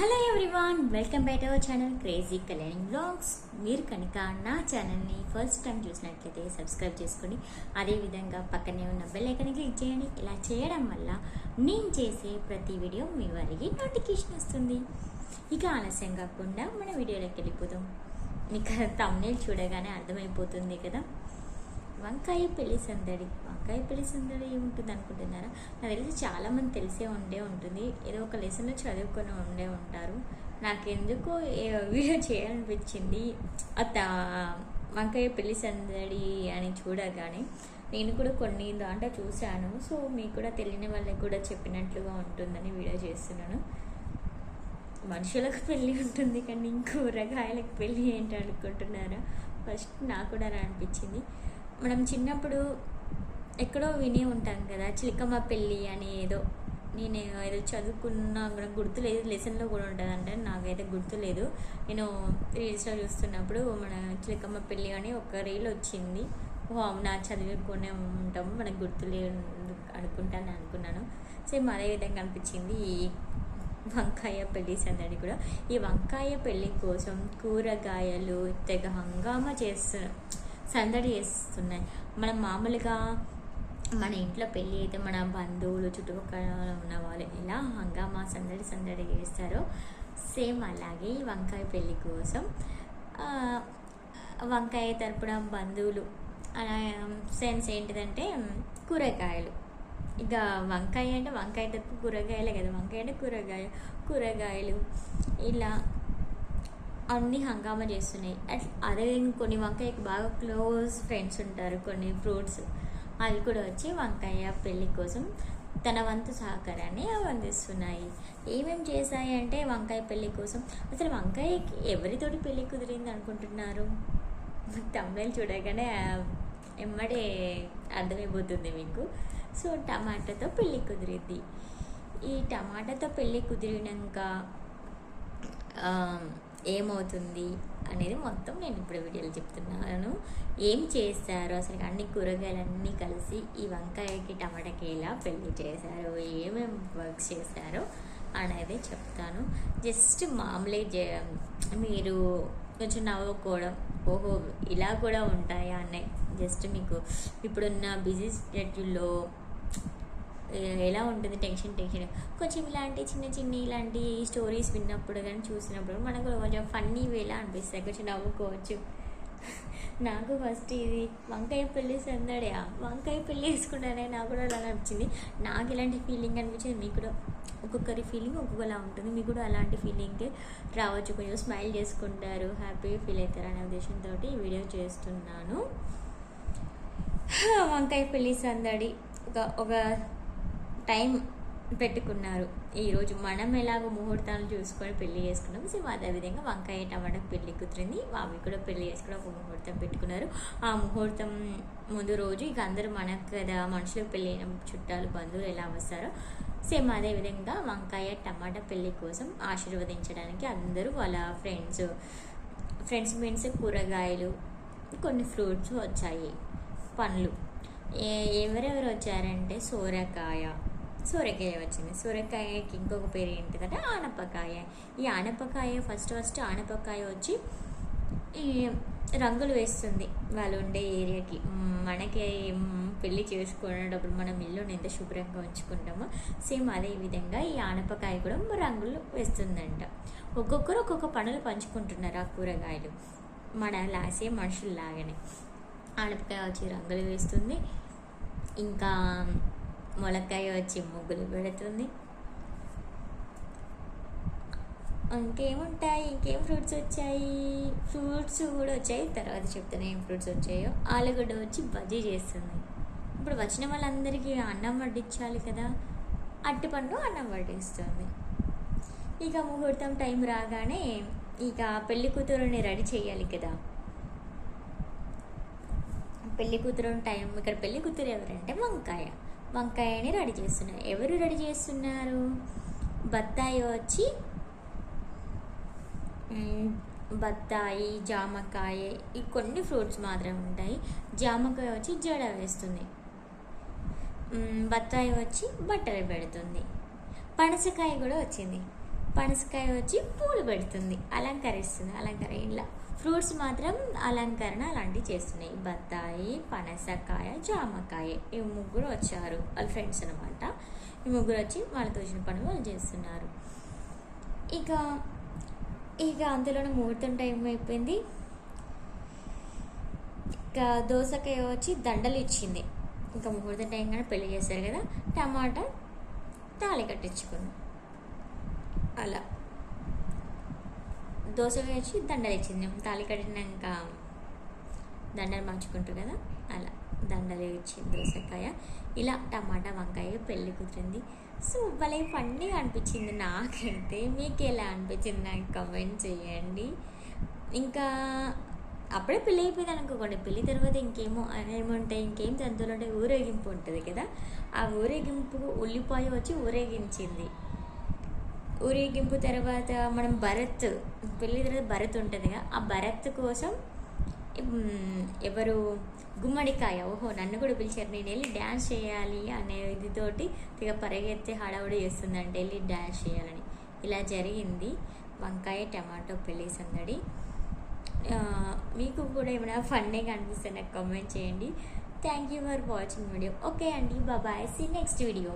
Hello everyone, welcome back to our channel crazy Kalyani vlogs. మీరు కనుక నా ఛానల్ని ఫస్ట్ టైం చూసినట్లయితే సబ్స్క్రైబ్ చేసుకోండి. అదేవిధంగా పక్కనే ఉన్న బెల్ ఐకాన్ క్లిక్ చేయండి. ఇలా చేయడం వల్ల నేను చేసే ప్రతి వీడియో మీ వారికి నోటిఫికేషన్ వస్తుంది. ఇక ఆలస్యం కాకుండా మన వీడియోలోకి వెళ్ళిపోతాం. మీకు థంబ్నెయిల్ చూడగానే అర్థమైపోతుంది కదా, వంకాయ పెళ్లి సందడి. వంకాయ పెళ్లి సందడి ఏముంటుంది అనుకుంటున్నారా? నాకు తెలిసి చాలామంది తెలిసే ఉంటుంది. ఏదో ఒక లెసన్లో చదువుకొని ఉంటారు. నాకెందుకో వీడియో చేయాలనిపించింది వంకాయ పెళ్లి సందడి అని చూడగానే. నేను కూడా కొన్ని దాంట్లో చూశాను. సో మీకు కూడా తెలియని వాళ్ళకి కూడా చెప్పినట్లుగా ఉంటుందని వీడియో చేస్తున్నాను. మనుషులకు పెళ్ళి ఉంటుంది కానీ కూరగాయలకు పెళ్ళి ఏంటి అనుకుంటున్నారా? ఫస్ట్ నాకు కూడా అలా అనిపించింది. మనం చిన్నప్పుడు ఎక్కడో వినే ఉంటాం కదా, చిలకమ్మ పెళ్ళి అని. నేను ఏదో చదువుకున్నా కూడా గుర్తులేదు, లెసన్లో కూడా ఉంటుంది అంటే నాకైతే గుర్తులేదు. నేను రీల్స్లో చూస్తున్నప్పుడు మన చిలకమ్మ పెళ్ళి అని ఒక రీల్ వచ్చింది. అవునా, చదువుకునే ఉంటాము, మనకు గుర్తులేదు అనుకున్నాను. సేమ్ అదేవిధంగా అనిపించింది ఈ వంకాయ పెళ్ళి సందడి కూడా. ఈ వంకాయ పెళ్ళి కోసం కూరగాయలు తెగ హంగామా సందడి చేస్తున్నాయి. మనం మామూలుగా మన ఇంట్లో పెళ్ళి అయితే మన బంధువులు చుట్టుపక్కల ఉన్న వాళ్ళు ఎలా హంగామా సందడి చేస్తారో సేమ్ అలాగే ఈ వంకాయ పెళ్ళి కోసం వంకాయ తరపున బంధువులు అలా సెన్స్ ఏంటిదంటే కూరగాయలు. ఇక వంకాయ అంటే వంకాయ తరపు కూరగాయలే కదా, వంకాయ అంటే కూరగాయలు ఇలా అన్నీ హంగామా చేస్తున్నాయి. అదే కొన్ని వంకాయకి బాగా క్లోజ్ ఫ్రెండ్స్ ఉంటారు, కొన్ని ఫ్రూట్స్, అవి కూడా వచ్చి వంకాయ పెళ్ళి కోసం తన వంతు సహకారాన్ని అందిస్తున్నాయి. ఏమేమి చేశాయి అంటే వంకాయ పెళ్ళి కోసం అసలు వంకాయకి ఎవరితోటి పెళ్ళి కుదిరింది అనుకుంటున్నారు? తమిళ చూడగానే ఎమ్మడే అర్థమైపోతుంది మీకు. సో టమాటాతో పెళ్ళి కుదిరింది. ఈ టమాటాతో పెళ్ళి కుదిరినాక ఏమవుతుంది అనేది మొత్తం నేను ఇప్పుడు వీడియోలో చెప్తున్నాను. ఏం చేశారో అసలు అన్ని కూరగాయలన్నీ కలిసి ఈ వంకాయకి టమాటాకి ఎలా పెళ్ళి చేశారో, ఏమేమి వర్క్స్ చేశారో అనేది చెప్తాను. జస్ట్ మామూలే మీరు కొంచెం నవ్వుకోవడం, ఓహో ఇలా కూడా ఉంటాయా అనే. జస్ట్ మీకు ఇప్పుడున్న బిజీ షెడ్యూల్లో ఎలా ఉంటుంది టెన్షన్ కొంచెం ఇలాంటి చిన్న ఇలాంటి స్టోరీస్ విన్నప్పుడు కానీ చూసినప్పుడు మనకు కొంచెం ఫన్నీ వేలా అనిపిస్తాయి, కొంచెం నవ్వుకోవచ్చు. నాకు ఫస్ట్ ఇది వంకాయ పెళ్ళి సందడియా, వంకాయ పెళ్ళి వేసుకుంటానే నాకు కూడా అలా అనిపించింది. నాకు ఇలాంటి ఫీలింగ్ అనిపించింది. మీకు కూడా ఒక్కొక్కరి ఫీలింగ్ ఒక్కొక్కలా ఉంటుంది. మీకు కూడా అలాంటి ఫీలింగ్ రావచ్చు, కొంచెం స్మైల్ చేసుకుంటారు, హ్యాపీగా ఫీల్ అవుతారు అనే ఉద్దేశంతో ఈ వీడియో చేస్తున్నాను. వంకాయ పెళ్ళి సందడి ఒక టైం పెట్టుకున్నారు. ఈరోజు మనం ఎలాగో ముహూర్తాలు చూసుకొని పెళ్లి చేసుకున్నాం, సో అదేవిధంగా వంకాయ టమాటా పెళ్లి కుదిరింది. అవి కూడా పెళ్లి చేసుకుని ఒక ముహూర్తం పెట్టుకున్నారు. ఆ ముహూర్తం ముందు రోజు ఇక అందరూ మనకు కదా, మనుషులకు పెళ్ళి చుట్టాలు బంధువులు ఎలా వస్తారో సేమ్ అదేవిధంగా వంకాయ టమాటా పెళ్లి కోసం ఆశీర్వదించడానికి అందరూ వాళ్ళ ఫ్రెండ్స్ మీన్స్ కూరగాయలు, కొన్ని ఫ్రూట్స్ వచ్చాయి, పండ్లు. ఎవరెవరు వచ్చారంటే సోరకాయ వచ్చింది. సోరకాయకి ఇంకొక పేరు ఏంటిదంటే ఆనపకాయ. ఈ ఆనపకాయ ఫస్ట్ ఆనపకాయ వచ్చి ఈ రంగులు వేస్తుంది వాళ్ళు ఉండే ఏరియాకి. మనకి పెళ్ళి చేసుకునేటప్పుడు మనం ఇల్లుని ఎంత శుభ్రంగా ఉంచుకుంటామో సేమ్ అదే విధంగా ఈ ఆనపకాయ కూడా రంగులు వేస్తుందంట. ఒక్కొక్కరు ఒక్కొక్క పనులు పంచుకుంటున్నారు ఆ కూరగాయలు, సేమ్ మనుషుల్లాగానే. ఆనపకాయ వచ్చి రంగులు వేస్తుంది, ఇంకా ములక్కాయ వచ్చి ముగ్గులు పెడుతుంది. ఇంకేం ఫ్రూట్స్ వచ్చాయి, ఫ్రూట్స్ కూడా వచ్చాయి, తర్వాత చెప్తాను ఏం ఫ్రూట్స్ వచ్చాయో. ఆలుగడ్డ వచ్చి బజ్జీ చేస్తుంది. ఇప్పుడు వచ్చిన వాళ్ళందరికీ అన్నం వడ్డించాలి కదా, అరటిపండు అన్నం వడ్డిస్తుంది. ఇక ముహూర్తం టైం రాగానే ఇక పెళ్లి కూతురుని రెడీ చేయాలి కదా. పెళ్లి కూతురు టైం, ఇక్కడ పెళ్లి కూతురు ఎవరంటే వంకాయని రెడీ చేస్తున్నారు. ఎవరు రెడీ చేస్తున్నారు? బత్తాయి, జామకాయ, ఈ కొన్ని ఫ్రూట్స్ మాత్రమే ఉంటాయి. జామకాయ వచ్చి జడ వేస్తుంది, బత్తాయి వచ్చి బట్టలు పెడుతుంది, పనసకాయ కూడా వచ్చింది. పనసకాయ వచ్చి పూలు పెడుతుంది, అలంకరిస్తుంది. ఇలా ఫ్రూట్స్ మాత్రం అలంకరణ అలాంటివి చేస్తున్నాయి. బత్తాయి, పనసకాయ, జామకాయ, ఈ ముగ్గురు వచ్చారు, వాళ్ళ ఫ్రెండ్స్ అనమాట. ఈ ముగ్గురు వచ్చి వాళ్ళతో వచ్చిన పనులు వాళ్ళు చేస్తున్నారు. ఇక ఇక అందులోనే ముహూర్తం టైం అయిపోయింది. ఇక దోసకాయ వచ్చి దండలు ఇచ్చింది. ఇంకా ముహూర్తం టైం కానీ పెళ్లి చేశారు కదా, టమాటా తాళి కట్టించుకుంది. అలా దోసకాయ వచ్చి దండలు ఇచ్చింది. తాళి కట్టినాక దండలు మార్చుకుంటారు కదా, అలా దండలు ఇచ్చింది దోసకాయ. ఇలా టమాటా వంకాయ పెళ్ళి కుదిరింది. సో భలే ఫన్నీగా అనిపించింది నాకైతే. మీకు ఎలా అనిపించింది నాకు కమెంట్ చేయండి. ఇంకా అప్పుడే పెళ్ళి అయిపోయింది అనుకోకండి, పెళ్ళి తర్వాత ఇంకేమో ఏముంటాయి, ఇంకేం జంతువులు ఉంటాయి, ఊరేగింపు ఉంటుంది కదా. ఆ ఊరేగింపు ఉల్లిపాయ వచ్చి ఊరేగించింది. ఊరేగింపు తర్వాత మనం భరత్, పెళ్ళి తర్వాత భరత్ ఉంటుంది కదా, ఆ భరత్ కోసం ఎవరు గుమ్మడికాయ, ఓహో నన్ను కూడా పిలిచారు, నేను వెళ్ళి డ్యాన్స్ చేయాలి అనే ఇదితోటి ఇక పరిగెత్తి హడావుడి చేస్తుందంటే వెళ్ళి డ్యాన్స్ చేయాలని. ఇలా జరిగింది వంకాయ టమాటో పెళ్ళి సందడి. మీకు కూడా ఏమైనా ఫన్నీగా అనిపిస్తే నాకు కామెంట్ చేయండి. Thank you for watching video. Okay అండి, బాయ్, సీ నెక్స్ట్ వీడియో.